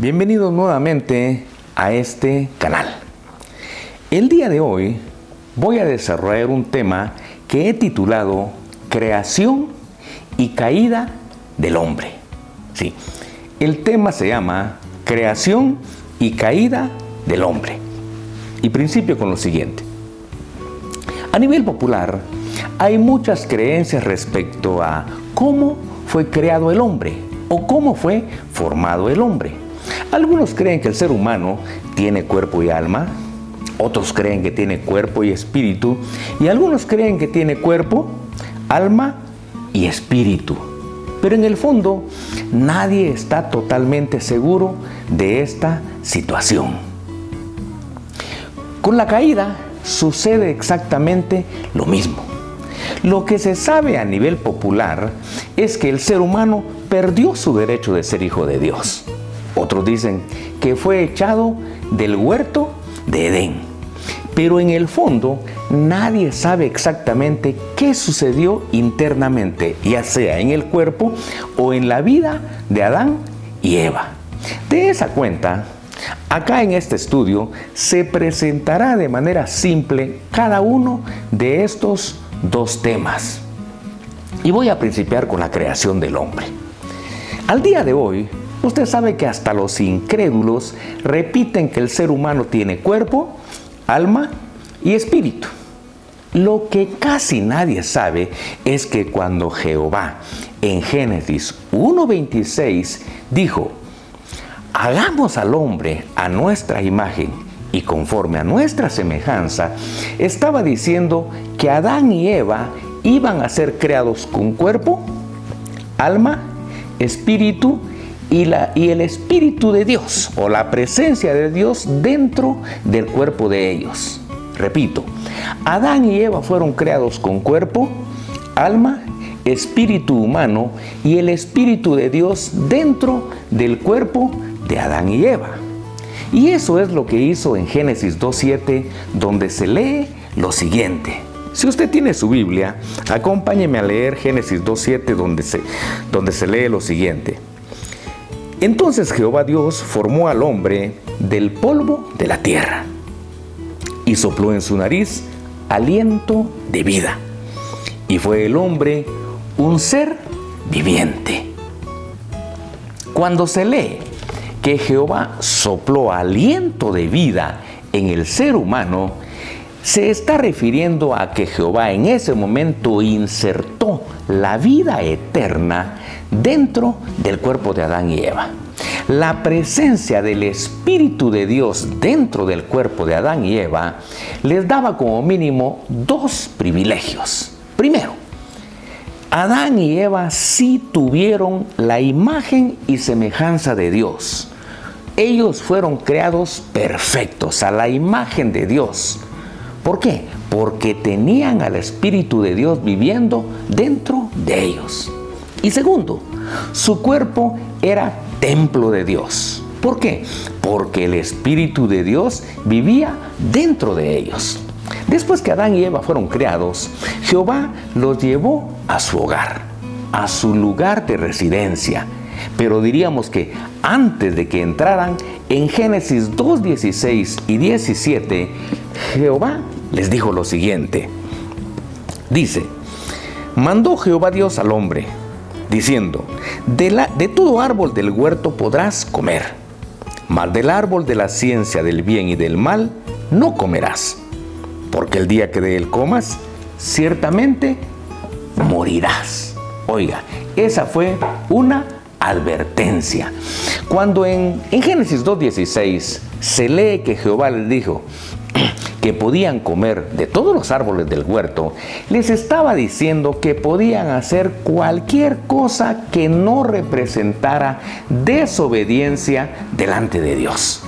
Bienvenidos nuevamente a este canal. El día de hoy voy a desarrollar un tema que he titulado Creación y caída del hombre. Sí, el tema se llama Creación y caída del hombre. Y principio con lo siguiente. A nivel popular, hay muchas creencias respecto a cómo fue creado el hombre o cómo fue formado el hombre. Algunos creen que el ser humano tiene cuerpo y alma, otros creen que tiene cuerpo y espíritu, y algunos creen que tiene cuerpo, alma y espíritu. Pero en el fondo, nadie está totalmente seguro de esta situación. Con la caída sucede exactamente lo mismo. Lo que se sabe a nivel popular es que el ser humano perdió su derecho de ser hijo de Dios. Otros dicen que fue echado del huerto de Edén. Pero en el fondo, nadie sabe exactamente qué sucedió internamente, ya sea en el cuerpo o en la vida de Adán y Eva. De esa cuenta, acá en este estudio se presentará de manera simple cada uno de estos dos temas. Y voy a principiar con la creación del hombre. Al día de hoy, usted sabe que hasta los incrédulos repiten que el ser humano tiene cuerpo, alma y espíritu. Lo que casi nadie sabe es que cuando Jehová en Génesis 1:26 dijo: hagamos al hombre a nuestra imagen y conforme a nuestra semejanza, estaba diciendo que Adán y Eva iban a ser creados con cuerpo, alma, espíritu y el Espíritu de Dios o la presencia de Dios dentro del cuerpo de ellos. Repito, Adán y Eva fueron creados con cuerpo, alma, espíritu humano y el Espíritu de Dios dentro del cuerpo de Adán y Eva. Y eso es lo que hizo en Génesis 2:7, donde se lee lo siguiente. Si usted tiene su Biblia, acompáñeme a leer Génesis 2:7, donde se lee lo siguiente. Entonces Jehová Dios formó al hombre del polvo de la tierra y sopló en su nariz aliento de vida. Y fue el hombre un ser viviente. Cuando se lee que Jehová sopló aliento de vida en el ser humano, se está refiriendo a que Jehová en ese momento insertó la vida eterna dentro del cuerpo de Adán y Eva. La presencia del Espíritu de Dios dentro del cuerpo de Adán y Eva les daba como mínimo dos privilegios. Primero, Adán y Eva sí tuvieron la imagen y semejanza de Dios. Ellos fueron creados perfectos, a la imagen de Dios. ¿Por qué? Porque tenían al Espíritu de Dios viviendo dentro de ellos. Y segundo, su cuerpo era templo de Dios. ¿Por qué? Porque el Espíritu de Dios vivía dentro de ellos. Después que Adán y Eva fueron creados, Jehová los llevó a su hogar, a su lugar de residencia. Pero diríamos que antes de que entraran, en Génesis 2:16 y 17, Jehová les dijo lo siguiente. Dice: mandó Jehová Dios al hombre, diciendo: de todo árbol del huerto podrás comer, mas del árbol de la ciencia del bien y del mal no comerás, porque el día que de él comas, ciertamente morirás. Oiga, esa fue una advertencia. Cuando en Génesis 2:16 se lee que Jehová les dijo que podían comer de todos los árboles del huerto, les estaba diciendo que podían hacer cualquier cosa que no representara desobediencia delante de Dios.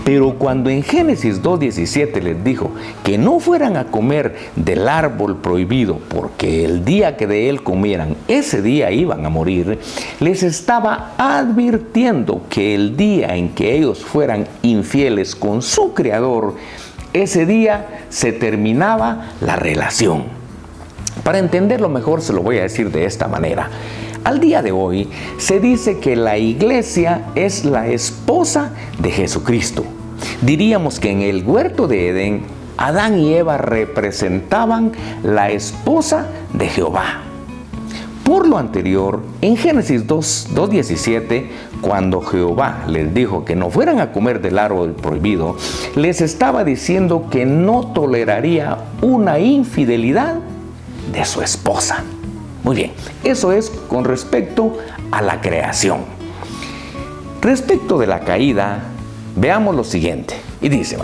Pero cuando en Génesis 2:17 les dijo que no fueran a comer del árbol prohibido, porque el día que de él comieran, ese día iban a morir, les estaba advirtiendo que el día en que ellos fueran infieles con su Creador, ese día se terminaba la relación. Para entenderlo mejor se lo voy a decir de esta manera. Al día de hoy se dice que la iglesia es la esposa de Jesucristo. Diríamos que en el huerto de Edén, Adán y Eva representaban la esposa de Jehová. Por lo anterior, en Génesis 2:17, cuando Jehová les dijo que no fueran a comer del árbol prohibido, les estaba diciendo que no toleraría una infidelidad de su esposa. Muy bien, eso es con respecto a la creación. Respecto de la caída, veamos lo siguiente. Y dice,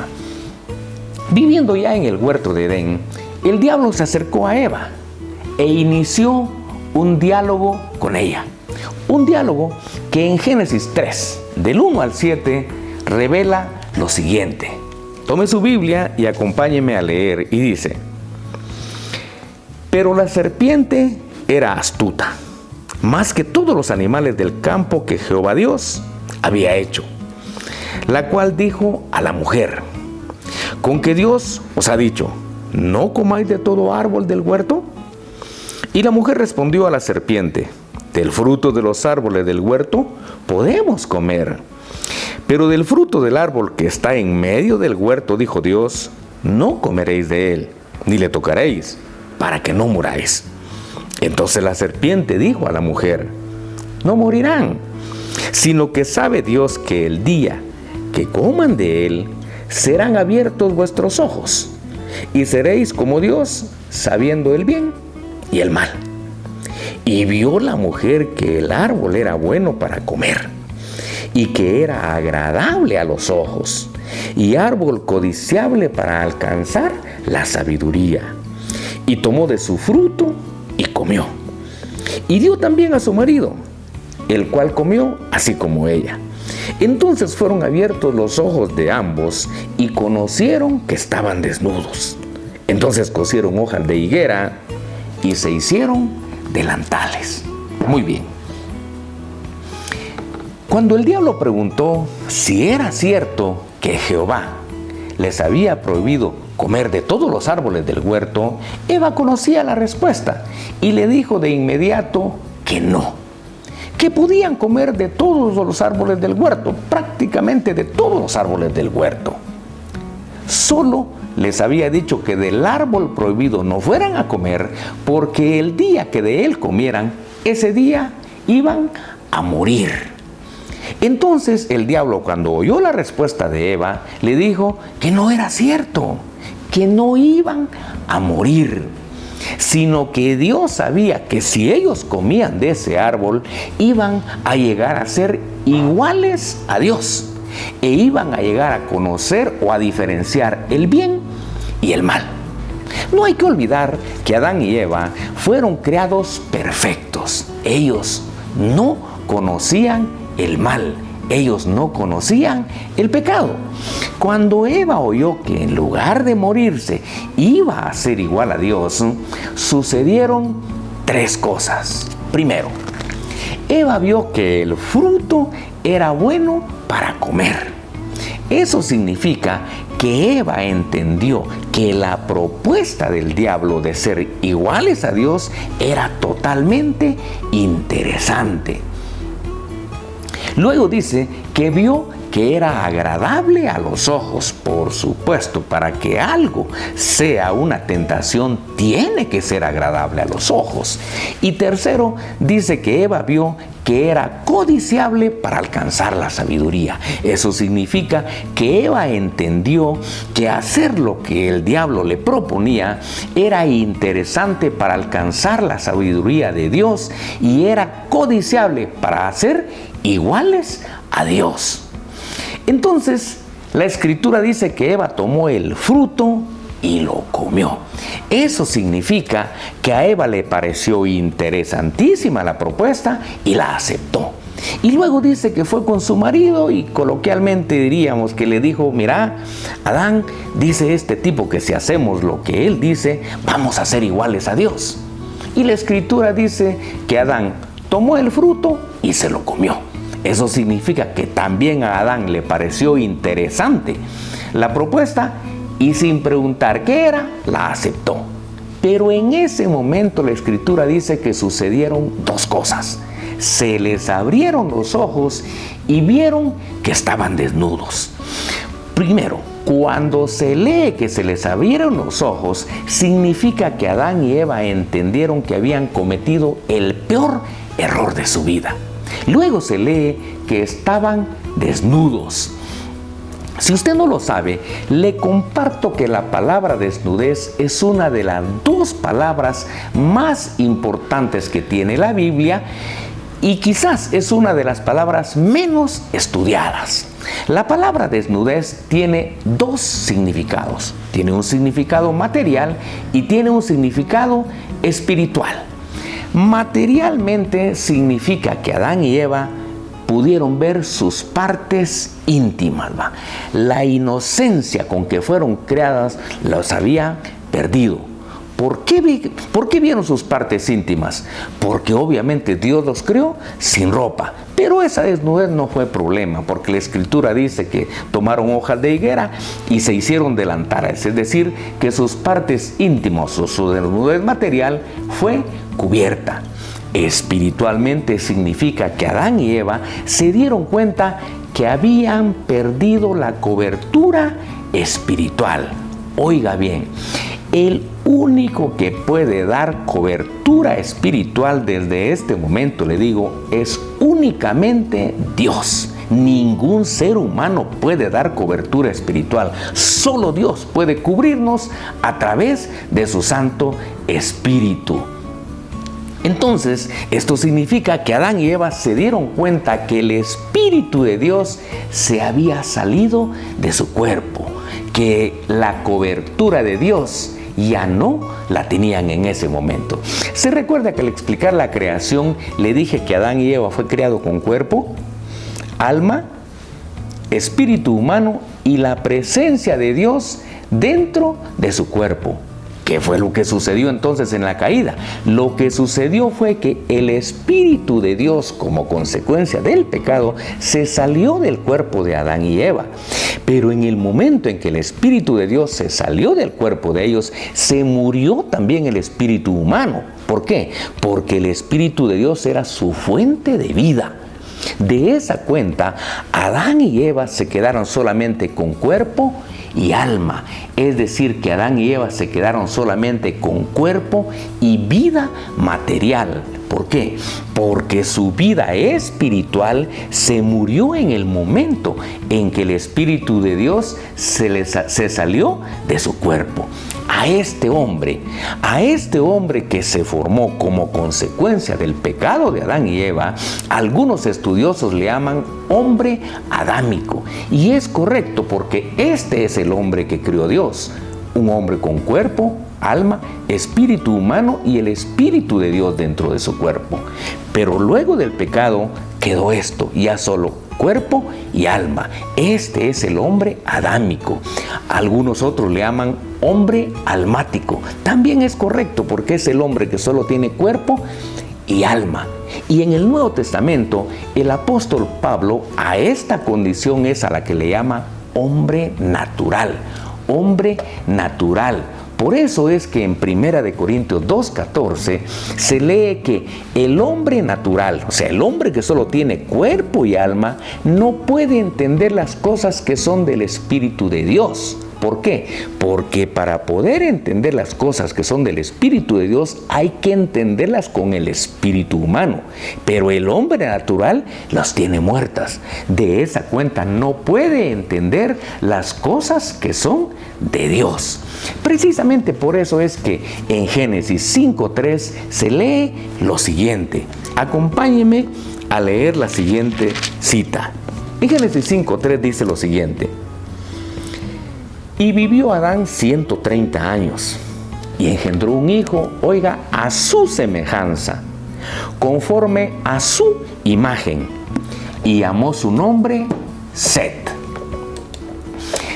viviendo ya en el huerto de Edén, el diablo se acercó a Eva e inició un diálogo con ella. Un diálogo que en Génesis 3, del 1 al 7, revela lo siguiente. Tome su Biblia y acompáñeme a leer y dice: pero la serpiente era astuta, más que todos los animales del campo que Jehová Dios había hecho, la cual dijo a la mujer: ¿con que Dios os ha dicho, no comáis de todo árbol del huerto? Y la mujer respondió a la serpiente: del fruto de los árboles del huerto podemos comer, pero del fruto del árbol que está en medio del huerto, dijo Dios, no comeréis de él, ni le tocaréis, para que no muráis. Entonces la serpiente dijo a la mujer: no morirán, sino que sabe Dios que el día que coman de él, serán abiertos vuestros ojos, y seréis como Dios, sabiendo el bien y el mal. Y vio la mujer que el árbol era bueno para comer, y que era agradable a los ojos, y árbol codiciable para alcanzar la sabiduría. Y tomó de su fruto y comió. Y dio también a su marido, el cual comió así como ella. Entonces fueron abiertos los ojos de ambos y conocieron que estaban desnudos. Entonces cosieron hojas de higuera y se hicieron delantales. Muy bien. Cuando el diablo preguntó si era cierto que Jehová les había prohibido comer de todos los árboles del huerto, Eva conocía la respuesta y le dijo de inmediato que no, que podían comer de todos los árboles del huerto, prácticamente de todos los árboles del huerto. Solo les había dicho que del árbol prohibido no fueran a comer, porque el día que de él comieran, ese día iban a morir. Entonces el diablo, cuando oyó la respuesta de Eva, le dijo que no era cierto, que no iban a morir, sino que Dios sabía que si ellos comían de ese árbol, iban a llegar a ser iguales a Dios, e iban a llegar a conocer o a diferenciar el bien y el mal. No hay que olvidar que Adán y Eva fueron creados perfectos. Ellos no conocían el mal, ellos no conocían el pecado. Cuando Eva oyó que en lugar de morirse iba a ser igual a Dios, sucedieron tres cosas. Primero, Eva vio que el fruto era bueno para comer. Eso significa que Eva entendió que la propuesta del diablo de ser iguales a Dios era totalmente interesante. Luego dice que vio que era agradable a los ojos. Por supuesto, para que algo sea una tentación, tiene que ser agradable a los ojos. Y tercero, dice que Eva vio que era codiciable para alcanzar la sabiduría. Eso significa que Eva entendió que hacer lo que el diablo le proponía era interesante para alcanzar la sabiduría de Dios y era codiciable para hacer iguales a Dios. Entonces, la Escritura dice que Eva tomó el fruto y lo comió. Eso significa que a Eva le pareció interesantísima la propuesta y la aceptó. Y luego dice que fue con su marido y coloquialmente diríamos que le dijo: mira, Adán, dice este tipo que si hacemos lo que él dice, vamos a ser iguales a Dios. Y la Escritura dice que Adán tomó el fruto y se lo comió. Eso significa que también a Adán le pareció interesante la propuesta y sin preguntar qué era, la aceptó. Pero en ese momento la Escritura dice que sucedieron dos cosas. Se les abrieron los ojos y vieron que estaban desnudos. Primero, cuando se lee que se les abrieron los ojos, significa que Adán y Eva entendieron que habían cometido el peor error de su vida. Luego se lee que estaban desnudos. Si usted no lo sabe, le comparto que la palabra desnudez es una de las dos palabras más importantes que tiene la Biblia y quizás es una de las palabras menos estudiadas. La palabra desnudez tiene dos significados. Tiene un significado material y tiene un significado espiritual. Materialmente significa que Adán y Eva pudieron ver sus partes íntimas. La inocencia con que fueron creadas los había perdido. ¿Por qué vieron sus partes íntimas? Porque obviamente Dios los creó sin ropa. Pero esa desnudez no fue problema, porque la Escritura dice que tomaron hojas de higuera y se hicieron delantares. Es decir, que sus partes íntimas o su desnudez material fue cubierta. Espiritualmente significa que Adán y Eva se dieron cuenta que habían perdido la cobertura espiritual. Oiga bien, el único que puede dar cobertura espiritual desde este momento, le digo, es únicamente Dios. Ningún ser humano puede dar cobertura espiritual. Solo Dios puede cubrirnos a través de su Santo Espíritu. Entonces, esto significa que Adán y Eva se dieron cuenta que el Espíritu de Dios se había salido de su cuerpo, que la cobertura de Dios ya no la tenían en ese momento. ¿Se recuerda que al explicar la creación le dije que Adán y Eva fue creado con cuerpo, alma, espíritu humano y la presencia de Dios dentro de su cuerpo? ¿Qué fue lo que sucedió entonces en la caída? Lo que sucedió fue que el Espíritu de Dios, como consecuencia del pecado, se salió del cuerpo de Adán y Eva. Pero en el momento en que el Espíritu de Dios se salió del cuerpo de ellos, se murió también el espíritu humano. ¿Por qué? Porque el Espíritu de Dios era su fuente de vida. De esa cuenta, Adán y Eva se quedaron solamente con cuerpo y alma, es decir, que Adán y Eva se quedaron solamente con cuerpo y vida material. ¿Por qué? Porque su vida espiritual se murió en el momento en que el Espíritu de Dios se salió de su cuerpo. A este hombre que se formó como consecuencia del pecado de Adán y Eva, algunos estudiosos le llaman hombre adámico. Y es correcto porque este es el hombre que creó Dios, un hombre con cuerpo, alma, espíritu humano y el Espíritu de Dios dentro de su cuerpo. Pero luego del pecado quedó esto, ya solo cuerpo y alma. Este es el hombre adámico. Algunos otros le llaman hombre almático. También es correcto porque es el hombre que solo tiene cuerpo y alma. Y en el Nuevo Testamento, el apóstol Pablo a esta condición es a la que le llama hombre natural. Hombre natural. Por eso es que en 1 Corintios 2:14 se lee que el hombre natural, o sea, el hombre que solo tiene cuerpo y alma, no puede entender las cosas que son del Espíritu de Dios. ¿Por qué? Porque para poder entender las cosas que son del Espíritu de Dios hay que entenderlas con el espíritu humano. Pero el hombre natural las tiene muertas. De esa cuenta no puede entender las cosas que son de Dios. Precisamente por eso es que en Génesis 5:3 se lee lo siguiente. Acompáñeme a leer la siguiente cita. En Génesis 5:3 dice lo siguiente. Y vivió Adán 130 años y engendró un hijo, oiga, a su semejanza, conforme a su imagen, y llamó su nombre Set.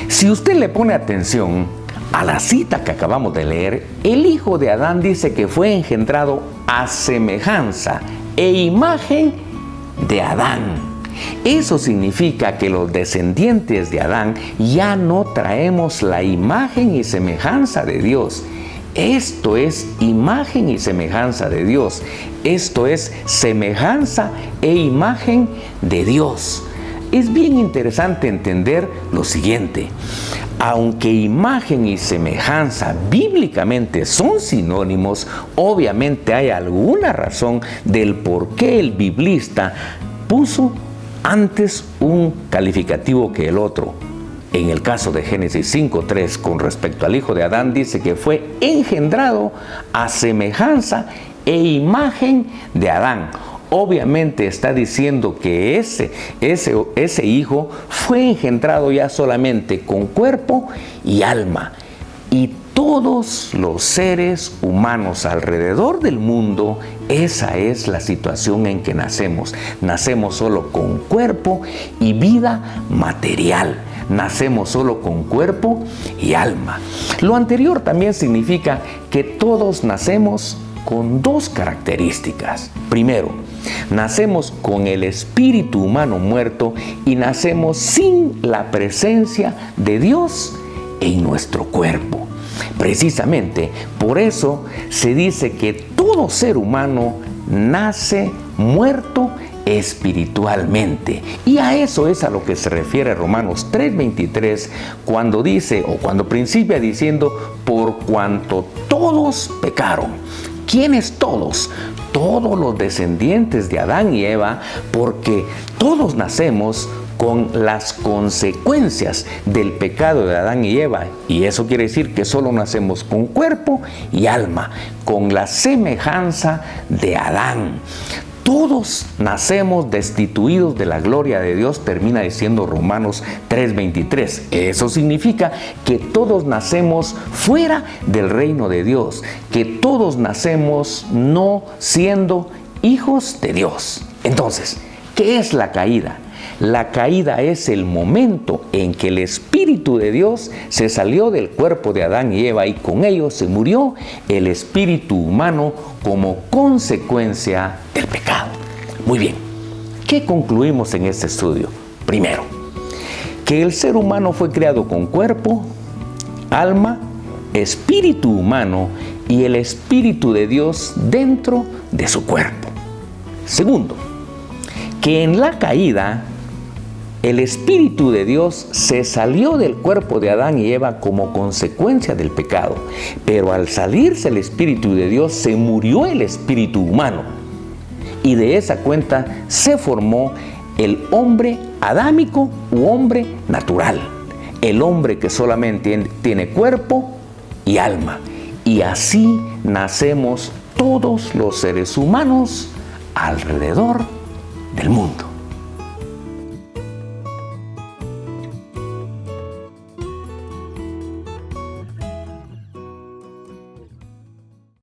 Si usted le pone atención a la cita que acabamos de leer, el hijo de Adán dice que fue engendrado a semejanza e imagen de Adán. Eso significa que los descendientes de Adán ya no traemos la imagen y semejanza de Dios. Esto es imagen y semejanza de Dios. Esto es semejanza e imagen de Dios. Es bien interesante entender lo siguiente. Aunque imagen y semejanza bíblicamente son sinónimos, obviamente hay alguna razón del por qué el biblista puso antes un calificativo que el otro. En el caso de Génesis 5:3, con respecto al hijo de Adán, dice que fue engendrado a semejanza e imagen de Adán. Obviamente está diciendo que ese hijo fue engendrado ya solamente con cuerpo y alma. Y todos los seres humanos alrededor del mundo, esa es la situación en que nacemos. Nacemos solo con cuerpo y vida material. Nacemos solo con cuerpo y alma. Lo anterior también significa que todos nacemos con dos características. Primero, nacemos con el espíritu humano muerto y nacemos sin la presencia de Dios en nuestro cuerpo. Precisamente por eso se dice que todo ser humano nace muerto espiritualmente. Y a eso es a lo que se refiere Romanos 3:23, cuando dice, o cuando principia diciendo, por cuanto todos pecaron. ¿Quiénes todos? Todos los descendientes de Adán y Eva, porque todos nacemos con las consecuencias del pecado de Adán y Eva. Y eso quiere decir que solo nacemos con cuerpo y alma, con la semejanza de Adán. Todos nacemos destituidos de la gloria de Dios, termina diciendo Romanos 3:23. Eso significa que todos nacemos fuera del reino de Dios, que todos nacemos no siendo hijos de Dios. Entonces, ¿qué es la caída? La caída es el momento en que el Espíritu de Dios se salió del cuerpo de Adán y Eva y con ello se murió el espíritu humano como consecuencia del pecado. Muy bien, ¿qué concluimos en este estudio? Primero, que el ser humano fue creado con cuerpo, alma, espíritu humano y el Espíritu de Dios dentro de su cuerpo. Segundo, que en la caída el Espíritu de Dios se salió del cuerpo de Adán y Eva como consecuencia del pecado, pero al salirse el Espíritu de Dios se murió el espíritu humano y de esa cuenta se formó el hombre adámico u hombre natural, el hombre que solamente tiene cuerpo y alma, y así nacemos todos los seres humanos alrededor del mundo.